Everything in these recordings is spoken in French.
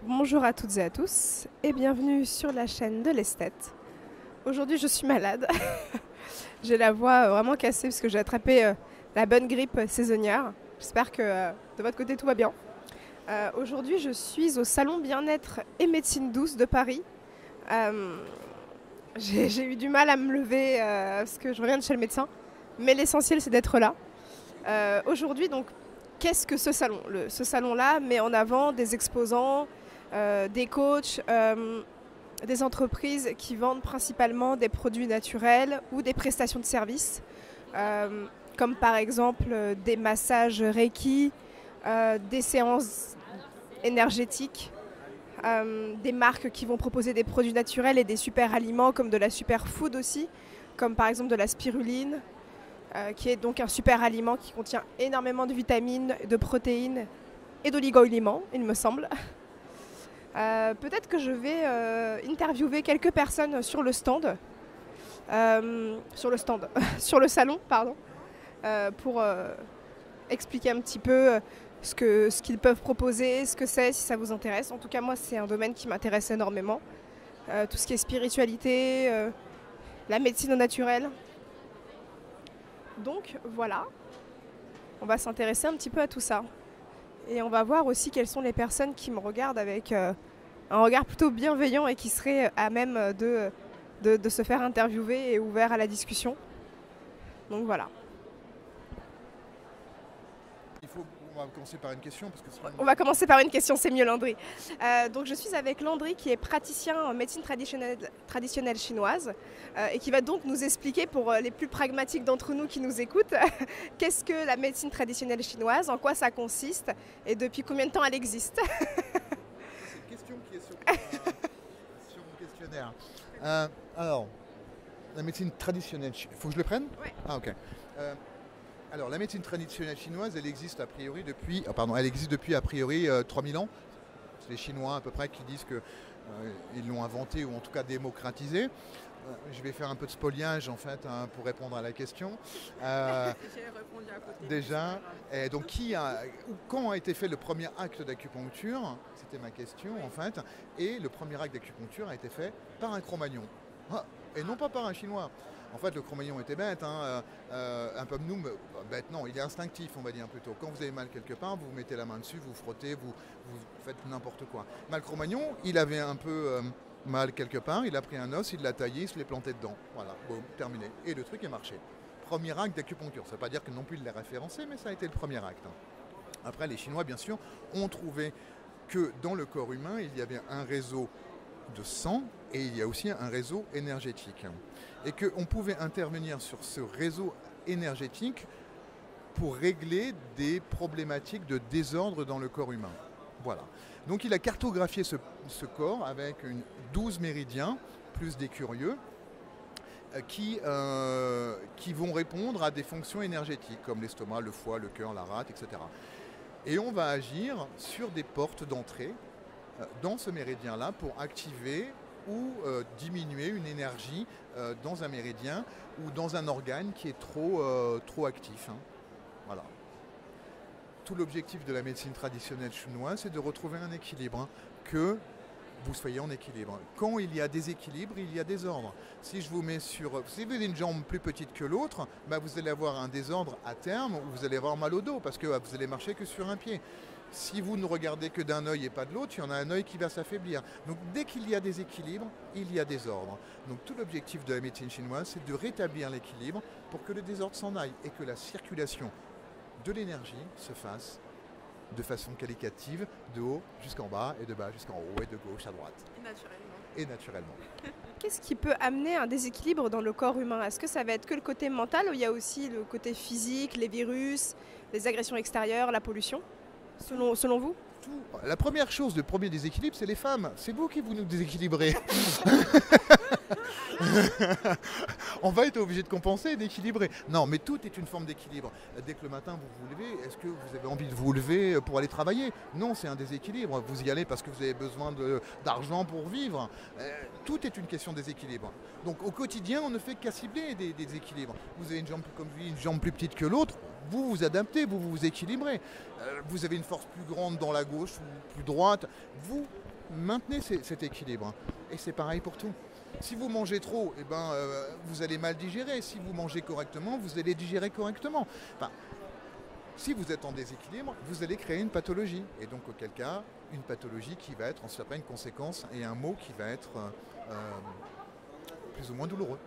Bonjour à toutes et à tous et bienvenue sur la chaîne de l'esthète. Aujourd'hui je suis malade, j'ai la voix vraiment cassée parce que j'ai attrapé la bonne grippe saisonnière. J'espère que de votre côté tout va bien. Aujourd'hui je suis au salon bien-être et médecine douce de Paris. J'ai eu du mal à me lever parce que je reviens de chez le médecin, mais l'essentiel c'est d'être là. Aujourd'hui donc qu'est-ce que ce salon? Ce salon-là met en avant des exposants, des coachs, des entreprises qui vendent principalement des produits naturels ou des prestations de services, comme par exemple des massages Reiki, des séances énergétiques, des marques qui vont proposer des produits naturels et des super aliments comme de la superfood aussi, comme par exemple de la spiruline, qui est donc un super aliment qui contient énormément de vitamines, de protéines et d'oligo-éléments, il me semble. Peut-être que je vais interviewer quelques personnes sur le stand, sur le salon, pardon, pour expliquer un petit peu ce qu'ils peuvent proposer, ce que c'est, si ça vous intéresse. En tout cas, moi, c'est un domaine qui m'intéresse énormément. Tout ce qui est spiritualité, la médecine au naturel. Donc voilà, on va s'intéresser un petit peu à tout ça. Et on va voir aussi quelles sont les personnes qui me regardent avec un regard plutôt bienveillant et qui seraient à même de se faire interviewer et ouvert à la discussion. Donc voilà. On va commencer par une question. On va commencer par une question, c'est mieux Landry. Donc je suis avec Landry qui est praticien en médecine traditionnelle chinoise et qui va donc nous expliquer pour les plus pragmatiques d'entre nous qui nous écoutent qu'est-ce que la médecine traditionnelle chinoise, en quoi ça consiste et depuis combien de temps elle existe. C'est une question qui est sur mon questionnaire. Alors, la médecine traditionnelle, il faut que je le prenne? Oui. Ah ok. Alors la médecine traditionnelle chinoise, elle existe depuis a priori 3000 ans. C'est les Chinois à peu près qui disent qu'ils l'ont inventé ou en tout cas démocratisé. Je vais faire un peu de spoliage en fait pour répondre à la question. J'ai répondu à côté. Déjà, et donc quand a été fait le premier acte d'acupuncture? C'était ma question en fait. Et le premier acte d'acupuncture a été fait par un Cro-Magnon. Et non pas par un Chinois. En fait, le Cro-Magnon était bête, un peu nous, bête non, il est instinctif, on va dire plutôt. Quand vous avez mal quelque part, vous mettez la main dessus, vous frottez, vous faites n'importe quoi. Mais le Cro-Magnon, il avait un peu mal quelque part, il a pris un os, il l'a taillé, il se l'est planté dedans. Voilà, boum, terminé. Et le truc est marché. Premier acte d'acupuncture. Ça ne veut pas dire que non plus il l'a référencé, mais ça a été le premier acte. Après, les Chinois, bien sûr, ont trouvé que dans le corps humain, il y avait un réseau de sang et il y a aussi un réseau énergétique. Et qu'on pouvait intervenir sur ce réseau énergétique pour régler des problématiques de désordre dans le corps humain. Voilà. Donc il a cartographié ce corps avec 12 méridiens, plus des curieux, qui vont répondre à des fonctions énergétiques, comme l'estomac, le foie, le cœur, la rate, etc. Et on va agir sur des portes d'entrée dans ce méridien-là pour activer ou diminuer une énergie dans un méridien ou dans un organe qui est trop actif. Voilà. Tout l'objectif de la médecine traditionnelle chinoise, c'est de retrouver un équilibre, que vous soyez en équilibre. Quand il y a déséquilibre, il y a désordre. Si je vous mets si vous avez une jambe plus petite que l'autre, vous allez avoir un désordre à terme, ou vous allez avoir mal au dos, parce que vous allez marcher que sur un pied. Si vous ne regardez que d'un œil et pas de l'autre, il y en a un œil qui va s'affaiblir. Donc dès qu'il y a déséquilibre, il y a désordre. Donc tout l'objectif de la médecine chinoise, c'est de rétablir l'équilibre pour que le désordre s'en aille et que la circulation de l'énergie se fasse de façon qualitative, de haut jusqu'en bas et de bas jusqu'en haut et de gauche à droite. Et naturellement. Qu'est-ce qui peut amener un déséquilibre dans le corps humain? Est-ce que ça va être que le côté mental ou il y a aussi le côté physique, les virus, les agressions extérieures, la pollution? Selon vous? La première chose, le premier déséquilibre, c'est les femmes. C'est vous qui vous nous déséquilibrez. On va être obligé de compenser et d'équilibrer. Non, mais tout est une forme d'équilibre. Dès que le matin vous vous levez, est-ce que vous avez envie de vous lever pour aller travailler? Non, c'est un déséquilibre. Vous y allez parce que vous avez besoin d'argent pour vivre. Tout est une question de déséquilibre. Donc au quotidien, on ne fait qu'à cibler des déséquilibres. Vous avez une jambe comme lui, une jambe plus petite que l'autre. Vous vous adaptez, vous vous équilibrez. Vous avez une force plus grande dans la gauche ou plus droite. Vous maintenez cet équilibre. Et c'est pareil pour tout. Si vous mangez trop, eh ben, vous allez mal digérer. Si vous mangez correctement, vous allez digérer correctement. Enfin, si vous êtes en déséquilibre, vous allez créer une pathologie. Et donc, auquel cas, une pathologie qui va être, ensuite après, une conséquence et un mot qui va être plus ou moins douloureux.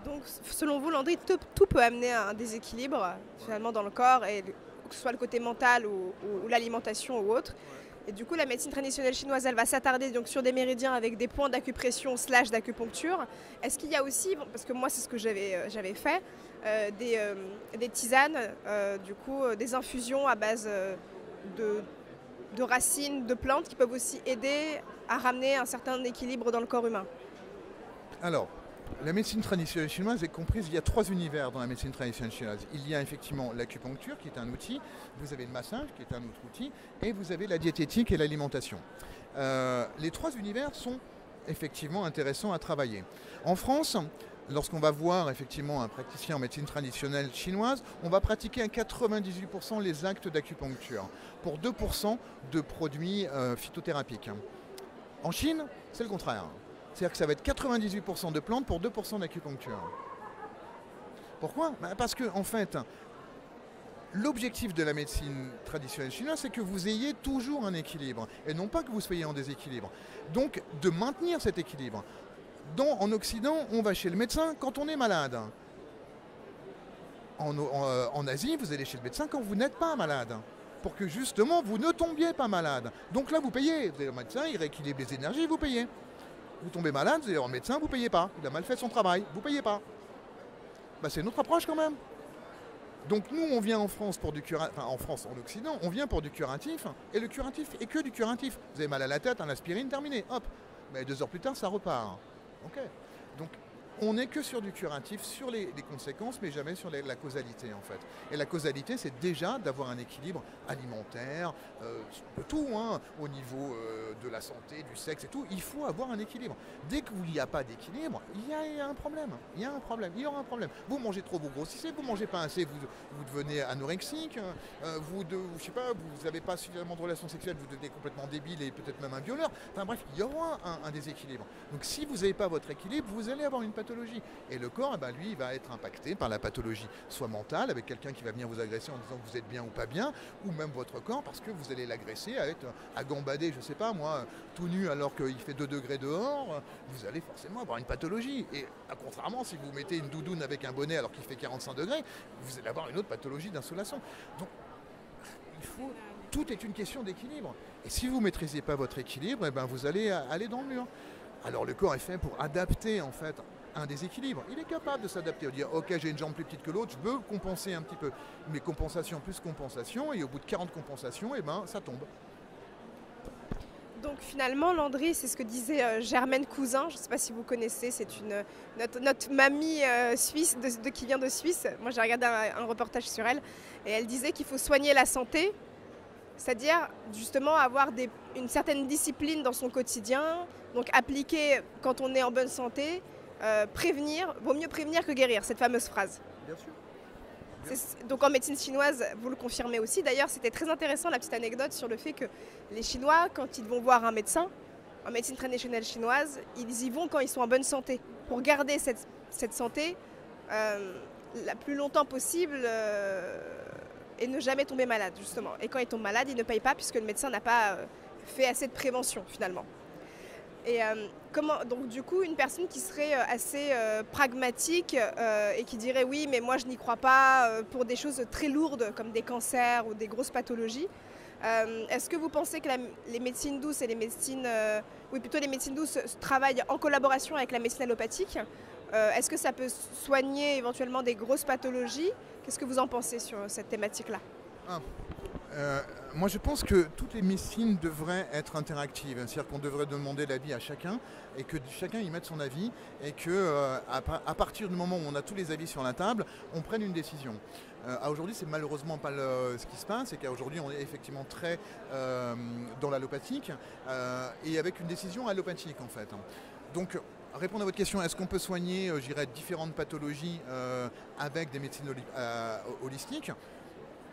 Donc, selon vous, Landry, tout peut amener à un déséquilibre finalement dans le corps, et que ce soit le côté mental ou l'alimentation ou autre. Et du coup, la médecine traditionnelle chinoise, elle va s'attarder donc sur des méridiens avec des points d'acupression / d'acupuncture. Est-ce qu'il y a aussi, parce que moi c'est ce que j'avais fait, des tisanes, du coup des infusions à base de racines, de plantes qui peuvent aussi aider à ramener un certain équilibre dans le corps humain? Alors, la médecine traditionnelle chinoise est comprise, il y a 3 univers dans la médecine traditionnelle chinoise. Il y a effectivement l'acupuncture qui est un outil, vous avez le massage qui est un autre outil, et vous avez la diététique et l'alimentation. Les 3 univers sont effectivement intéressants à travailler. En France, lorsqu'on va voir effectivement un praticien en médecine traditionnelle chinoise, on va pratiquer à 98% les actes d'acupuncture pour 2% de produits phytothérapiques. En Chine, c'est le contraire. C'est-à-dire que ça va être 98% de plantes pour 2% d'acupuncture. Pourquoi ? Parce que, en fait, l'objectif de la médecine traditionnelle chinoise, c'est que vous ayez toujours un équilibre, et non pas que vous soyez en déséquilibre. Donc, de maintenir cet équilibre. En Occident, on va chez le médecin quand on est malade. En Asie, vous allez chez le médecin quand vous n'êtes pas malade, pour que justement vous ne tombiez pas malade. Donc là, vous payez. Vous allez au médecin, il rééquilibre les énergies, vous payez. Vous tombez malade, vous allez au médecin, vous ne payez pas. Il a mal fait son travail, vous ne payez pas. C'est notre approche quand même. Donc nous, on vient en France pour du curatif, enfin en France, en Occident, on vient pour du curatif, et le curatif est que du curatif. Vous avez mal à la tête, un aspirine, terminé, hop. Mais 2 heures plus tard, ça repart. Ok. Donc on n'est que sur du curatif, sur les conséquences, mais jamais sur la causalité en fait. Et la causalité, c'est déjà d'avoir un équilibre alimentaire, de tout, hein, au niveau de la santé, du sexe et tout. Il faut avoir un équilibre. Dès qu'il n'y a pas d'équilibre, il y a un problème. Il y a un problème. Il y aura un problème. Vous mangez trop, vous grossissez. Vous mangez pas assez, vous devenez anorexique. Je sais pas, vous n'avez pas suffisamment de relations sexuelles, vous devenez complètement débile et peut-être même un violeur. Enfin bref, il y aura un déséquilibre. Donc si vous n'avez pas votre équilibre, vous allez avoir une pathologie. Et le corps, lui, il va être impacté par la pathologie, soit mentale, avec quelqu'un qui va venir vous agresser en disant que vous êtes bien ou pas bien, ou même votre corps, parce que vous allez l'agresser à gambader, je sais pas moi, tout nu alors qu'il fait 2 degrés dehors, vous allez forcément avoir une pathologie. Et contrairement, si vous mettez une doudoune avec un bonnet alors qu'il fait 45 degrés, vous allez avoir une autre pathologie d'insolation. Donc, tout est une question d'équilibre. Et si vous ne maîtrisez pas votre équilibre, vous allez aller dans le mur. Alors le corps est fait pour adapter en fait un déséquilibre. Il est capable de s'adapter, de dire ok, j'ai une jambe plus petite que l'autre, je veux compenser un petit peu. Mais compensation plus compensation, et au bout de 40 compensations, ça tombe. Donc finalement, Landry, c'est ce que disait Germaine Cousin, je ne sais pas si vous connaissez, c'est notre mamie suisse qui vient de Suisse. Moi j'ai regardé un reportage sur elle, et elle disait qu'il faut soigner la santé, c'est-à-dire justement avoir une certaine discipline dans son quotidien, donc appliquer quand on est en bonne santé, prévenir, vaut mieux prévenir que guérir, cette fameuse phrase. Bien sûr. Donc en médecine chinoise, vous le confirmez aussi. D'ailleurs, c'était très intéressant la petite anecdote sur le fait que les Chinois, quand ils vont voir un médecin, en médecine traditionnelle chinoise, ils y vont quand ils sont en bonne santé, pour garder cette santé la plus longtemps possible et ne jamais tomber malade, justement. Et quand ils tombent malades, ils ne payent pas puisque le médecin n'a pas fait assez de prévention, finalement. Et donc du coup, une personne qui serait assez pragmatique et qui dirait oui, mais moi je n'y crois pas pour des choses très lourdes comme des cancers ou des grosses pathologies. Est-ce que vous pensez que les médecines douces et les médecines douces travaillent en collaboration avec la médecine allopathique? Est-ce que ça peut soigner éventuellement des grosses pathologies? Qu'est-ce que vous en pensez sur cette thématique-là? Moi je pense que toutes les médecines devraient être interactives, c'est-à-dire qu'on devrait demander l'avis à chacun et que chacun y mette son avis et que à partir du moment où on a tous les avis sur la table, on prenne une décision. Aujourd'hui c'est malheureusement pas ce qui se passe, c'est qu'aujourd'hui on est effectivement très dans l'allopathique et avec une décision allopathique en fait. Donc répondre à votre question, est-ce qu'on peut soigner différentes pathologies avec des médecines holistiques?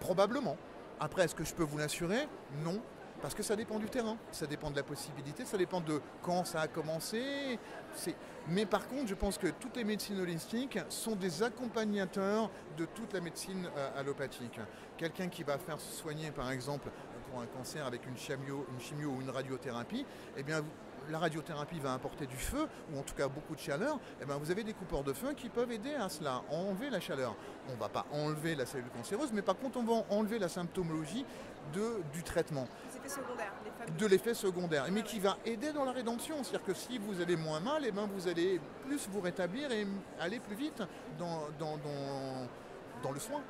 Probablement. Après, est-ce que je peux vous l'assurer? Non. Parce que ça dépend du terrain, ça dépend de la possibilité, ça dépend de quand ça a commencé. Mais par contre, je pense que toutes les médecines holistiques sont des accompagnateurs de toute la médecine allopathique. Quelqu'un qui va faire se soigner, par exemple, pour un cancer avec une chimio ou une radiothérapie, eh bien, la radiothérapie va apporter du feu, ou en tout cas beaucoup de chaleur, eh bien, vous avez des coupeurs de feu qui peuvent aider à cela, à enlever la chaleur. On ne va pas enlever la cellule cancéreuse, mais par contre, on va enlever la symptomologie du traitement. Les effets secondaires. De l'effet secondaire, mais qui va aider dans la rédemption. C'est-à-dire que si vous avez moins mal, eh bien, vous allez plus vous rétablir et aller plus vite dans le soin.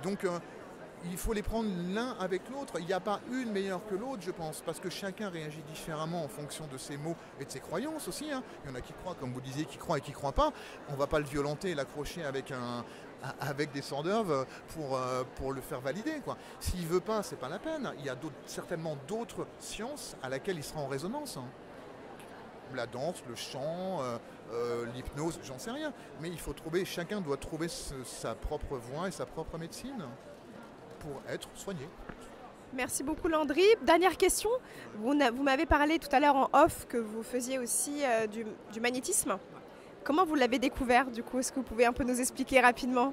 Donc, il faut les prendre l'un avec l'autre. Il n'y a pas une meilleure que l'autre, je pense, parce que chacun réagit différemment en fonction de ses mots et de ses croyances aussi. Hein. Il y en a qui croient, comme vous disiez, qui croient et qui ne croient pas. On ne va pas le violenter et l'accrocher avec des sorts d'œuvre pour le faire valider, quoi. S'il ne veut pas, c'est pas la peine. Il y a certainement d'autres sciences à laquelle il sera en résonance. Hein. La danse, le chant, l'hypnose, j'en sais rien. Mais chacun doit trouver sa propre voie et sa propre médecine pour être soigné. Merci beaucoup Landry. Dernière question, vous m'avez parlé tout à l'heure en off que vous faisiez aussi du magnétisme. Comment vous l'avez découvert du coup? Est-ce que vous pouvez un peu nous expliquer rapidement?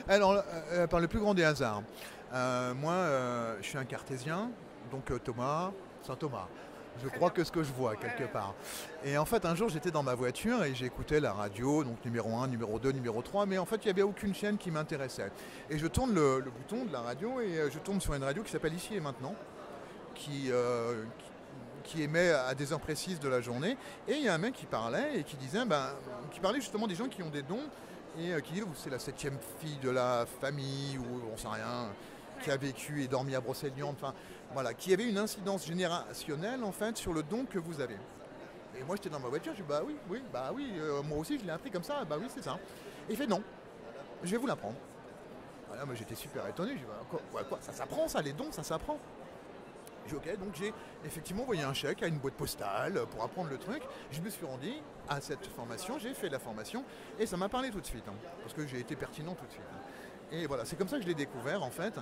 Alors, par le plus grand des hasards, moi je suis un cartésien, donc Saint Thomas. Je crois que ce que je vois quelque part. Et en fait, un jour, j'étais dans ma voiture et j'écoutais la radio, donc numéro 1, numéro 2, numéro 3, mais en fait, il n'y avait aucune chaîne qui m'intéressait. Et je tourne le bouton de la radio et je tombe sur une radio qui s'appelle Ici et Maintenant, qui émet à des heures précises de la journée. Et il y a un mec qui parlait et qui disait, qui parlait justement des gens qui ont des dons et qui dit, c'est la 7e fille de la famille ou on sait rien, qui a vécu et dormi à Brocéliande, enfin voilà, qui avait une incidence générationnelle en fait sur le don que vous avez. Et moi j'étais dans ma voiture, je dis moi aussi je l'ai appris comme ça, oui c'est ça. Et il fait non, je vais vous l'apprendre. Voilà, moi j'étais super étonné, je dis quoi, ça s'apprend ça, les dons ça s'apprend. J'ai dit ok, donc j'ai effectivement envoyé un chèque à une boîte postale pour apprendre le truc. Je me suis rendu à cette formation, j'ai fait la formation et ça m'a parlé tout de suite, hein, parce que j'ai été pertinent tout de suite. Et voilà, c'est comme ça que je l'ai découvert en fait,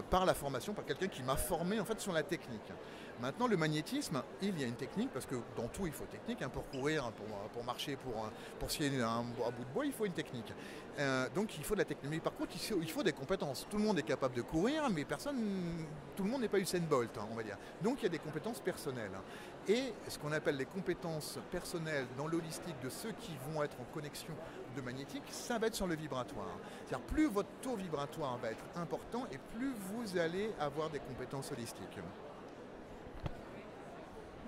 par la formation, par quelqu'un qui m'a formé en fait sur la technique. Maintenant, le magnétisme, il y a une technique, parce que dans tout il faut technique, hein, pour courir, pour marcher, pour scier un bout de bois, il faut une technique. Donc il faut de la technique. Mais par contre, il faut des compétences. Tout le monde est capable de courir, mais tout le monde n'est pas Usain Bolt, hein, on va dire. Donc il y a des compétences personnelles. Et ce qu'on appelle les compétences personnelles dans l'holistique de ceux qui vont être en connexion de magnétique, ça va être sur le vibratoire. C'est-à-dire plus votre taux vibratoire va être important et plus vous allez avoir des compétences holistiques.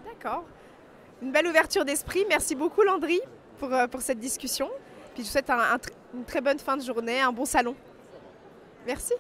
D'accord. Une belle ouverture d'esprit. Merci beaucoup Landry pour cette discussion. Puis je vous souhaite une très bonne fin de journée, un bon salon. Merci.